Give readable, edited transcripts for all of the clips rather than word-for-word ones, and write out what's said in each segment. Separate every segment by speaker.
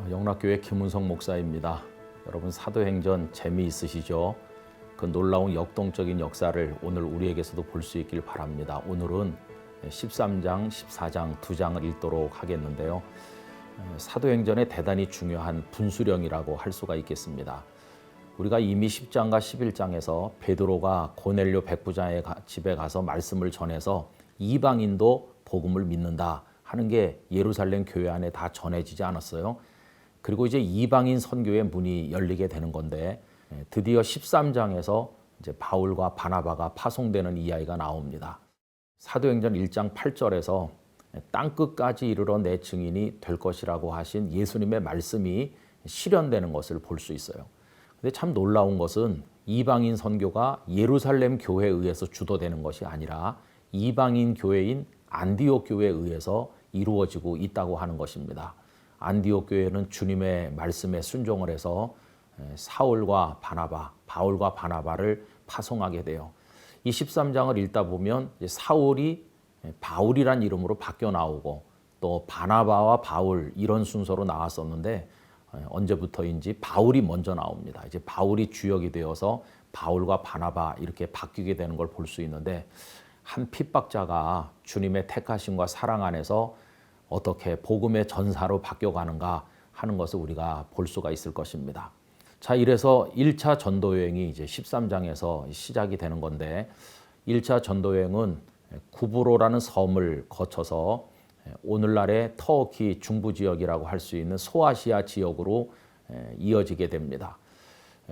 Speaker 1: 영락교회 김은성 목사입니다. 여러분 사도행전 재미있으시죠? 그 놀라운 역동적인 역사를 오늘 우리에게서도 볼 수 있길 바랍니다. 오늘은 13장, 14장 두 장을 읽도록 하겠는데요. 사도행전의 대단히 중요한 분수령이라고 할 수가 있겠습니다. 우리가 이미 10장과 11장에서 베드로가 고넬료 백부장의 집에 가서 말씀을 전해서 이방인도 복음을 믿는다 하는 게 예루살렘 교회 안에 다 전해지지 않았어요. 그리고 이제 이방인 선교의 문이 열리게 되는 건데 드디어 13장에서 이제 바울과 바나바가 파송되는 이야기가 나옵니다. 사도행전 1장 8절에서 땅끝까지 이르러 내 증인이 될 것이라고 하신 예수님의 말씀이 실현되는 것을 볼 수 있어요. 근데 참 놀라운 것은 이방인 선교가 예루살렘 교회에 의해서 주도되는 것이 아니라 이방인 교회인 안디옥 교회에 의해서 이루어지고 있다고 하는 것입니다. 안디옥 교회는 주님의 말씀에 순종을 해서 사울과 바나바, 바울과 바나바를 파송하게 돼요. 이 13장을 읽다 보면 사울이 바울이란 이름으로 바뀌어 나오고 또 바나바와 바울 이런 순서로 나왔었는데 언제부터인지 바울이 먼저 나옵니다. 이제 바울이 주역이 되어서 바울과 바나바 이렇게 바뀌게 되는 걸 볼 수 있는데 한 핍박자가 주님의 택하심과 사랑 안에서 어떻게 복음의 전사로 바뀌어가는가 하는 것을 우리가 볼 수가 있을 것입니다. 자, 이래서 1차 전도 여행이 이제 13장에서 시작이 되는 건데 1차 전도 여행은 구브로라는 섬을 거쳐서 오늘날의 터키 중부 지역이라고 할 수 있는 소아시아 지역으로 이어지게 됩니다.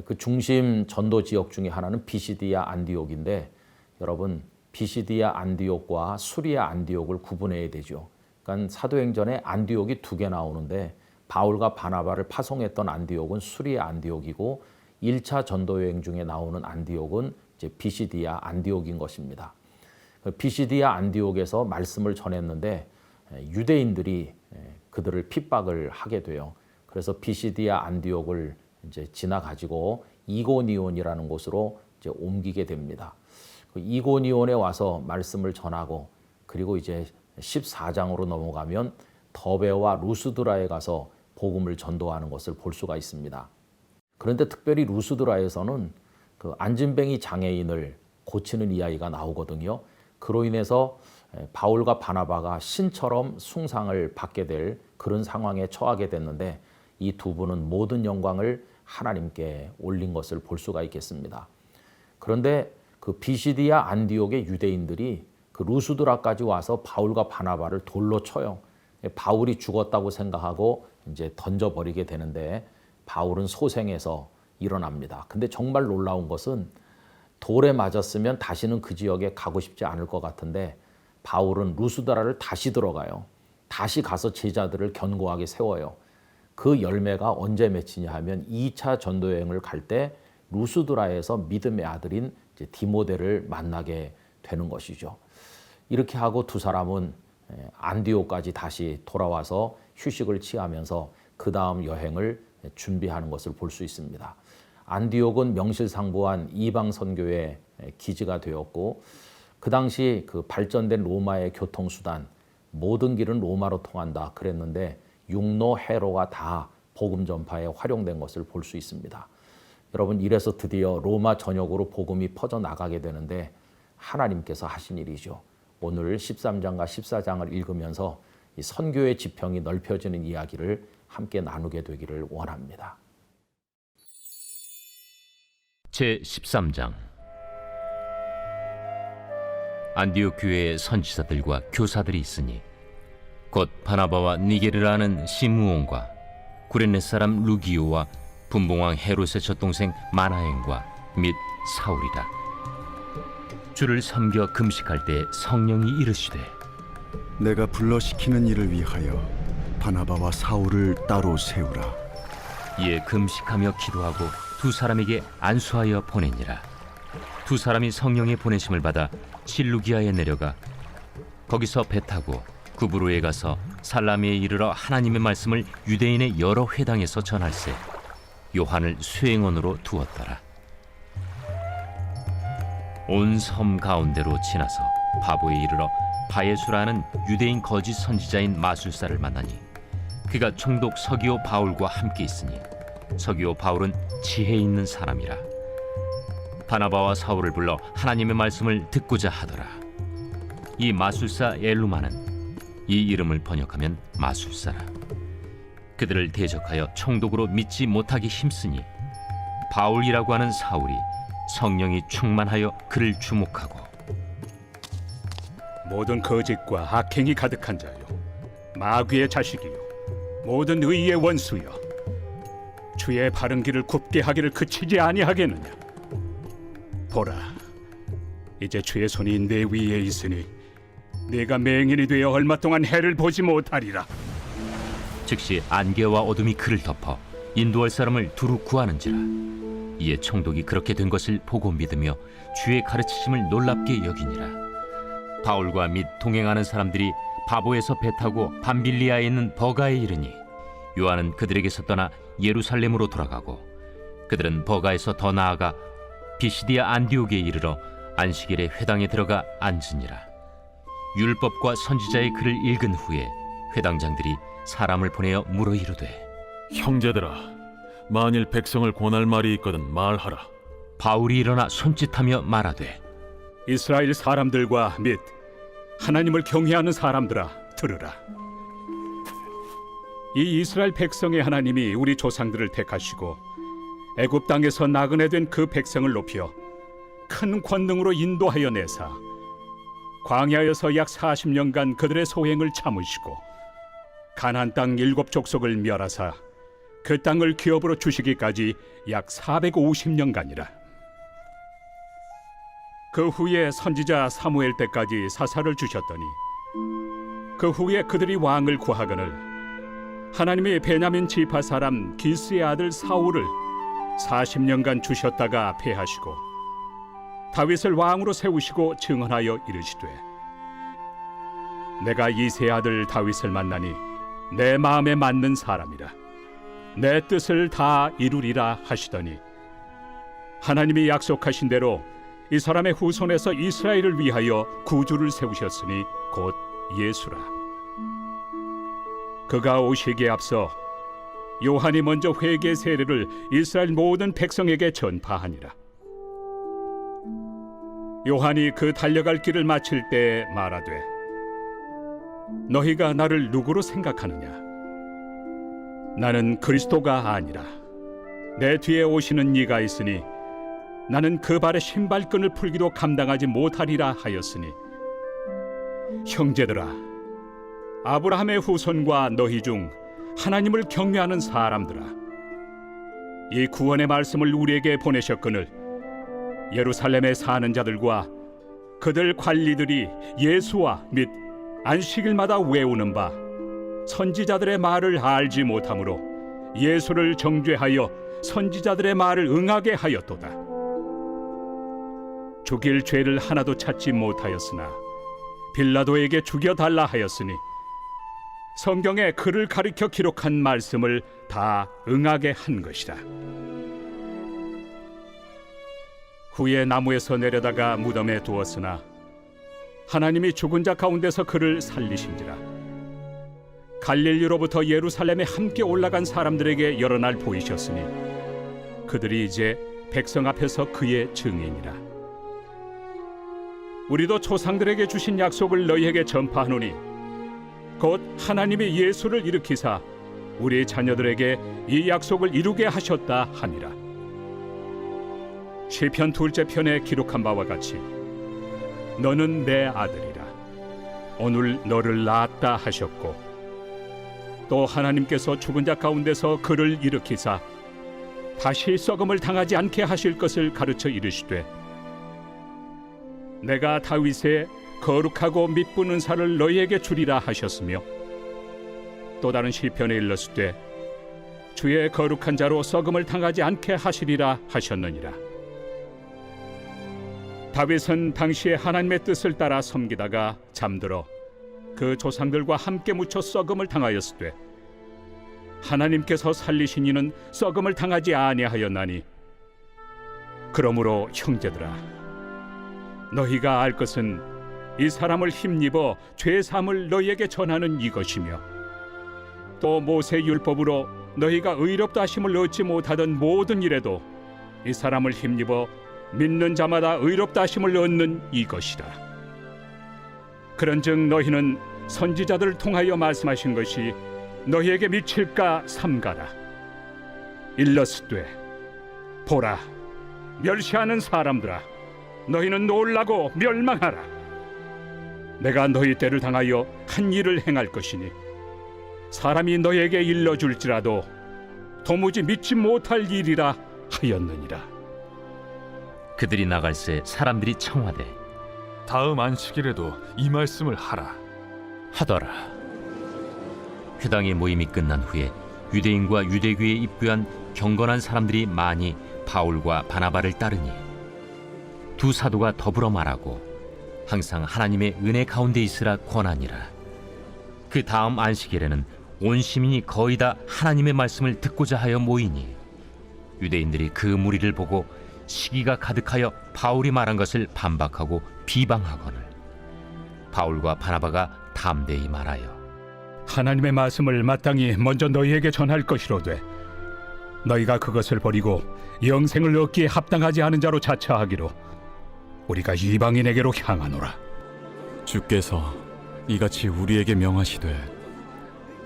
Speaker 1: 그 중심 전도 지역 중에 하나는 비시디아 안디옥인데 여러분 비시디아 안디옥과 수리아 안디옥을 구분해야 되죠. 그러니까 사도행전에 안디옥이 두 개 나오는데 바울과 바나바를 파송했던 안디옥은 수리아 안디옥이고 1차 전도 여행 중에 나오는 안디옥은 이제 비시디아 안디옥인 것입니다. 비시디아 안디옥에서 말씀을 전했는데 유대인들이 그들을 핍박을 하게 돼요. 그래서 비시디아 안디옥을 이제 지나가지고 이고니온이라는 곳으로 이제 옮기게 됩니다. 이고니온에 와서 말씀을 전하고 그리고 이제 14장으로 넘어가면 더베와 루스드라에 가서 복음을 전도하는 것을 볼 수가 있습니다. 그런데 특별히 루스드라에서는 그 안진뱅이 장애인을 고치는 이야기가 나오거든요. 그로 인해서 바울과 바나바가 신처럼 숭상을 받게 될 그런 상황에 처하게 됐는데 이 두 분은 모든 영광을 하나님께 올린 것을 볼 수가 있겠습니다. 그런데 그 비시디아 안디옥의 유대인들이 그 루스드라까지 와서 바울과 바나바를 돌로 쳐요. 바울이 죽었다고 생각하고 이제 던져버리게 되는데 바울은 소생해서 일어납니다. 근데 정말 놀라운 것은 돌에 맞았으면 다시는 그 지역에 가고 싶지 않을 것 같은데 바울은 루스드라를 다시 들어가요. 다시 가서 제자들을 견고하게 세워요. 그 열매가 언제 맺히냐 하면 2차 전도 여행을 갈 때 루스드라에서 믿음의 아들인 이제 디모데를 만나게 되는 것이죠. 이렇게 하고 두 사람은 안디옥까지 다시 돌아와서 휴식을 취하면서 그 다음 여행을 준비하는 것을 볼 수 있습니다. 안디옥은 명실상부한 이방 선교의 기지가 되었고 그 당시 그 발전된 로마의 교통수단 모든 길은 로마로 통한다 그랬는데 육로, 해로가 다 복음 전파에 활용된 것을 볼 수 있습니다. 여러분 이래서 드디어 로마 전역으로 복음이 퍼져나가게 되는데 하나님께서 하신 일이죠. 오늘 13장과 14장을 읽으면서 이 선교의 지평이 넓혀지는 이야기를 함께 나누게 되기를 원합니다.
Speaker 2: 제13장 안디옥 교회의 선지자들과 교사들이 있으니 곧 바나바와 니게르라는 시므온과 구레네 사람 루기오와 분봉왕 헤롯의 젖동생 마나엔과 및 사울이라. 주를 섬겨 금식할 때 성령이 이르시되
Speaker 3: 내가 불러시키는 일을 위하여 바나바와 사울을 따로 세우라.
Speaker 2: 이에 금식하며 기도하고 두 사람에게 안수하여 보내니라. 두 사람이 성령의 보내심을 받아 실루기아에 내려가 거기서 배 타고 구브로에 가서 살라미에 이르러 하나님의 말씀을 유대인의 여러 회당에서 전할세 요한을 수행원으로 두었더라. 온 섬 가운데로 지나서 바보에 이르러 바예수라는 유대인 거짓 선지자인 마술사를 만나니 그가 총독 서기오 바울과 함께 있으니 서기오 바울은 지혜 있는 사람이라. 바나바와 사울을 불러 하나님의 말씀을 듣고자 하더라. 이 마술사 엘루마는 이 이름을 번역하면 마술사라. 그들을 대적하여 총독으로 믿지 못하기 힘쓰니 바울이라고 하는 사울이 성령이 충만하여 그를 주목하고
Speaker 4: 모든 거짓과 악행이 가득한 자요, 마귀의 자식이요, 모든 의의 원수여, 주의 바른 길을 굽게 하기를 그치지 아니하겠느냐. 보라, 이제 주의 손이 내 위에 있으니 네가 맹인이 되어 얼마 동안 해를 보지 못하리라.
Speaker 2: 즉시 안개와 어둠이 그를 덮어 인도할 사람을 두루 구하는지라. 이에 총독이 그렇게 된 것을 보고 믿으며 주의 가르치심을 놀랍게 여기니라. 바울과 및 동행하는 사람들이 바보에서 배 타고 밤빌리아에 있는 버가에 이르니 요한은 그들에게서 떠나 예루살렘으로 돌아가고 그들은 버가에서 더 나아가 비시디아 안디옥에 이르러 안식일에 회당에 들어가 앉으니라. 율법과 선지자의 글을 읽은 후에 회당장들이 사람을 보내어 물어 이르되,
Speaker 5: 형제들아, 만일 백성을 권할 말이 있거든 말하라.
Speaker 2: 바울이 일어나 손짓하며 말하되,
Speaker 4: 이스라엘 사람들과 및 하나님을 경외하는 사람들아, 들으라. 이 이스라엘 백성의 하나님이 우리 조상들을 택하시고 애굽 땅에서 나그네 된 그 백성을 높여 큰 권능으로 인도하여 내사 광야에서 약 40년간 그들의 소행을 참으시고 가나안 땅 7족속을 멸하사 그 땅을 기업으로 주시기까지 약 450년간이라. 그 후에 선지자 사무엘 때까지 사사를 주셨더니 그 후에 그들이 왕을 구하거늘 하나님이 베냐민 지파 사람 기스의 아들 사울을 40년간 주셨다가 패하시고 다윗을 왕으로 세우시고 증언하여 이르시되, 내가 이새의 아들 다윗을 만나니 내 마음에 맞는 사람이라, 내 뜻을 다 이루리라 하시더니 하나님이 약속하신 대로 이 사람의 후손에서 이스라엘을 위하여 구주를 세우셨으니 곧 예수라. 그가 오시기에 앞서 요한이 먼저 회개 세례를 이스라엘 모든 백성에게 전파하니라. 요한이 그 달려갈 길을 마칠 때 말하되, 너희가 나를 누구로 생각하느냐? 나는 그리스도가 아니라 내 뒤에 오시는 이가 있으니 나는 그 발의 신발끈을 풀기도 감당하지 못하리라 하였으니, 형제들아, 아브라함의 후손과 너희 중 하나님을 경외하는 사람들아, 이 구원의 말씀을 우리에게 보내셨거늘 예루살렘에 사는 자들과 그들 관리들이 예수와 및 안식일마다 외우는 바 선지자들의 말을 알지 못하므로 예수를 정죄하여 선지자들의 말을 응하게 하였도다. 죽일 죄를 하나도 찾지 못하였으나 빌라도에게 죽여달라 하였으니 성경에 그를 가리켜 기록한 말씀을 다 응하게 한 것이라. 후에 나무에서 내려다가 무덤에 두었으나 하나님이 죽은 자 가운데서 그를 살리신지라. 갈릴리로부터 예루살렘에 함께 올라간 사람들에게 여러 날 보이셨으니 그들이 이제 백성 앞에서 그의 증인이라. 우리도 조상들에게 주신 약속을 너희에게 전파하노니 곧 하나님이 예수를 일으키사 우리 자녀들에게 이 약속을 이루게 하셨다 함이라. 시편 2째 편에 기록한 바와 같이 너는 내 아들이라, 오늘 너를 낳았다 하셨고, 또 하나님께서 죽은 자 가운데서 그를 일으키사 다시 썩음을 당하지 않게 하실 것을 가르쳐 이르시되, 내가 다윗의 거룩하고 미쁜 은사를 너희에게 주리라 하셨으며, 또 다른 시편에 일렀으되 주의 거룩한 자로 썩음을 당하지 않게 하시리라 하셨느니라. 다윗은 당시에 하나님의 뜻을 따라 섬기다가 잠들어 그 조상들과 함께 묻혀 썩음을 당하였으되 하나님께서 살리신 이는 썩음을 당하지 아니하였나니, 그러므로 형제들아, 너희가 알 것은 이 사람을 힘입어 죄 사함을 너희에게 전하는 이것이며 또 모세 율법으로 너희가 의롭다 하심을 얻지 못하던 모든 일에도 이 사람을 힘입어 믿는 자마다 의롭다 하심을 얻는 이것이라. 그런즉 너희는 선지자들을 통하여 말씀하신 것이 너희에게 미칠까 삼가라. 일러스되 보라, 멸시하는 사람들아, 너희는 놀라고 멸망하라. 내가 너희 때를 당하여 한 일을 행할 것이니 사람이 너희에게 일러줄지라도 도무지 믿지 못할 일이라 하였느니라.
Speaker 2: 그들이 나갈새 사람들이 청하되
Speaker 5: 다음 안식일에도 이 말씀을 하라.
Speaker 2: 하더라. 회당의 모임이 끝난 후에 유대인과 유대교에 입부한 경건한 사람들이 많이 바울과 바나바를 따르니 두 사도가 더불어 말하고 항상 하나님의 은혜 가운데 있으라 권하니라. 그 다음 안식일에는 온 시민이 거의 다 하나님의 말씀을 듣고자 하여 모이니 유대인들이 그 무리를 보고 시기가 가득하여 바울이 말한 것을 반박하고 비방하거늘 바울과 바나바가 담대히 말하여
Speaker 4: 하나님의 말씀을 마땅히 먼저 너희에게 전할 것이로되 너희가 그것을 버리고 영생을 얻기에 합당하지 않은 자로 자처하기로 우리가 이방인에게로 향하노라.
Speaker 3: 주께서 이같이 우리에게 명하시되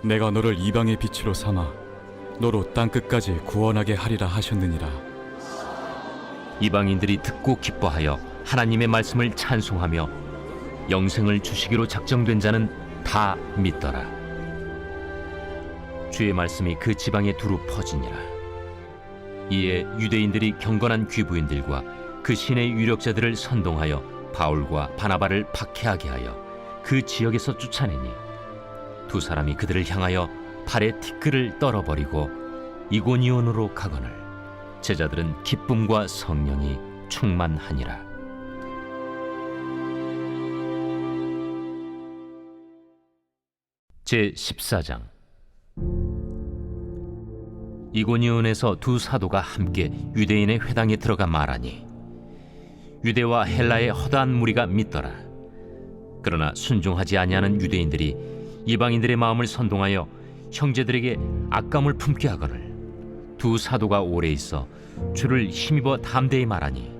Speaker 3: 내가 너를 이방의 빛으로 삼아 너로 땅끝까지 구원하게 하리라 하셨느니라.
Speaker 2: 이방인들이 듣고 기뻐하여 하나님의 말씀을 찬송하며 영생을 주시기로 작정된 자는 다 믿더라. 주의 말씀이 그 지방에 두루 퍼지니라. 이에 유대인들이 경건한 귀부인들과 그 신의 유력자들을 선동하여 바울과 바나바를 박해하게 하여 그 지역에서 쫓아내니 두 사람이 그들을 향하여 발에 티끌을 떨어버리고 이고니온으로 가거늘 제자들은 기쁨과 성령이 충만하니라. 제14장. 이고니온에서 두 사도가 함께 유대인의 회당에 들어가 말하니 유대와 헬라의 허다한 무리가 믿더라. 그러나 순종하지 아니하는 유대인들이 이방인들의 마음을 선동하여 형제들에게 악감을 품게 하거늘 두 사도가 오래 있어 주를 힘입어 담대히 말하니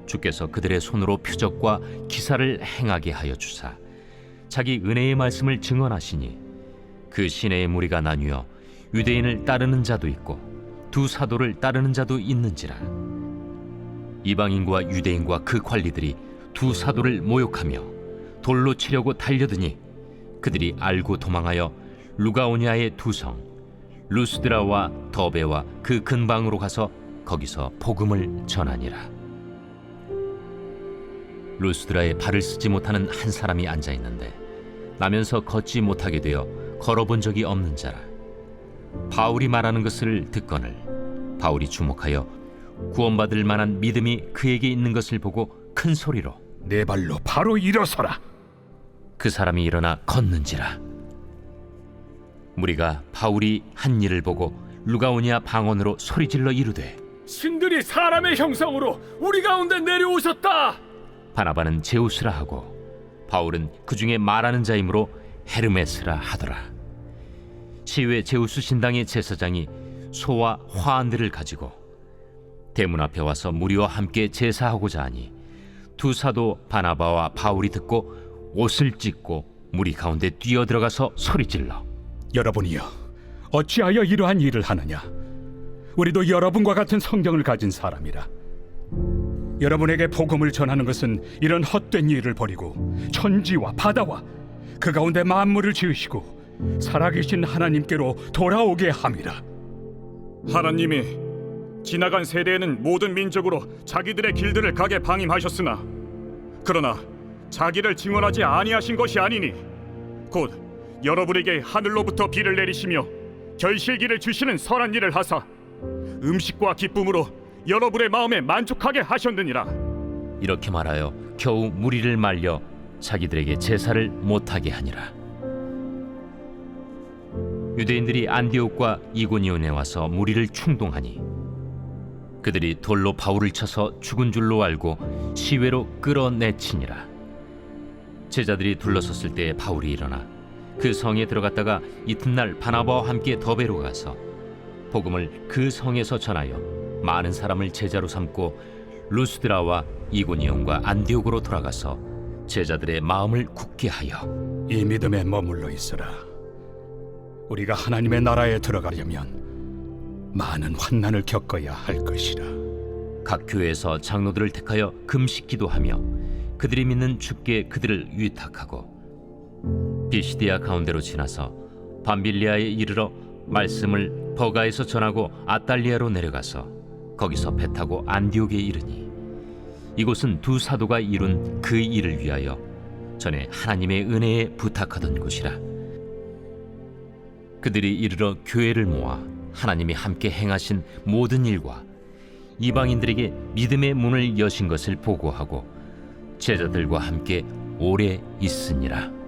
Speaker 2: 주께서 그들의 손으로 표적과 기사를 행하게 하여 주사 자기 은혜의 말씀을 증언하시니 그 시내의 무리가 나뉘어 유대인을 따르는 자도 있고 두 사도를 따르는 자도 있는지라. 이방인과 유대인과 그 관리들이 두 사도를 모욕하며 돌로 치려고 달려드니 그들이 알고 도망하여 루가오냐의 두 성 루스드라와 더베와 그 근방으로 가서 거기서 복음을 전하니라. 루스드라에 발을 쓰지 못하는 한 사람이 앉아 있는데 나면서 걷지 못하게 되어 걸어본 적이 없는 자라. 바울이 말하는 것을 듣거늘 바울이 주목하여 구원받을 만한 믿음이 그에게 있는 것을 보고 큰 소리로
Speaker 4: 내 발로 바로 일어서라.
Speaker 2: 그 사람이 일어나 걷는지라. 무리가 바울이 한 일을 보고 루가오니아 방언으로 소리질러 이르되
Speaker 4: 신들이 사람의 형상으로 우리 가운데 내려오셨다.
Speaker 2: 바나바는 제우스라 하고 바울은 그 중에 말하는 자이므로 헤르메스라 하더라. 시외 제우스 신당의 제사장이 소와 화환들을 가지고 대문 앞에 와서 무리와 함께 제사하고자 하니 두 사도 바나바와 바울이 듣고 옷을 찢고 무리 가운데 뛰어들어가서 소리질러
Speaker 4: 여러분이여, 어찌하여 이러한 일을 하느냐? 우리도 여러분과 같은 성경을 가진 사람이라. 여러분에게 복음을 전하는 것은 이런 헛된 일을 버리고 천지와 바다와 그 가운데 만물을 지으시고 살아계신 하나님께로 돌아오게 함이라.
Speaker 6: 하나님이 지나간 세대에는 모든 민족으로 자기들의 길들을 가게 방임하셨으나 그러나 자기를 증언하지 아니하신 것이 아니니 곧 여러분에게 하늘로부터 비를 내리시며 결실기를 주시는 선한 일을 하사 음식과 기쁨으로 여러분의 마음에 만족하게 하셨느니라.
Speaker 2: 이렇게 말하여 겨우 무리를 말려 자기들에게 제사를 못하게 하니라. 유대인들이 안디옥과 이고니온에 와서 무리를 충동하니 그들이 돌로 바울을 쳐서 죽은 줄로 알고 시외로 끌어내치니라. 제자들이 둘러섰을 때 바울이 일어나 그 성에 들어갔다가 이튿날 바나바와 함께 더베로 가서 복음을 그 성에서 전하여 많은 사람을 제자로 삼고 루스드라와 이고니온과 안디옥으로 돌아가서 제자들의 마음을 굳게 하여
Speaker 4: 이 믿음에 머물러 있으라. 우리가 하나님의 나라에 들어가려면 많은 환난을 겪어야 할 것이라.
Speaker 2: 각 교회에서 장로들을 택하여 금식 기도하며 그들이 믿는 주께 그들을 위탁하고 비시디아 가운데로 지나서 밤빌리아에 이르러 말씀을 버가에서 전하고 아달리아로 내려가서 거기서 배 타고 안디옥에 이르니 이곳은 두 사도가 이룬 그 일을 위하여 전에 하나님의 은혜에 부탁하던 곳이라. 그들이 이르러 교회를 모아 하나님이 함께 행하신 모든 일과 이방인들에게 믿음의 문을 여신 것을 보고하고 제자들과 함께 오래 있으니라.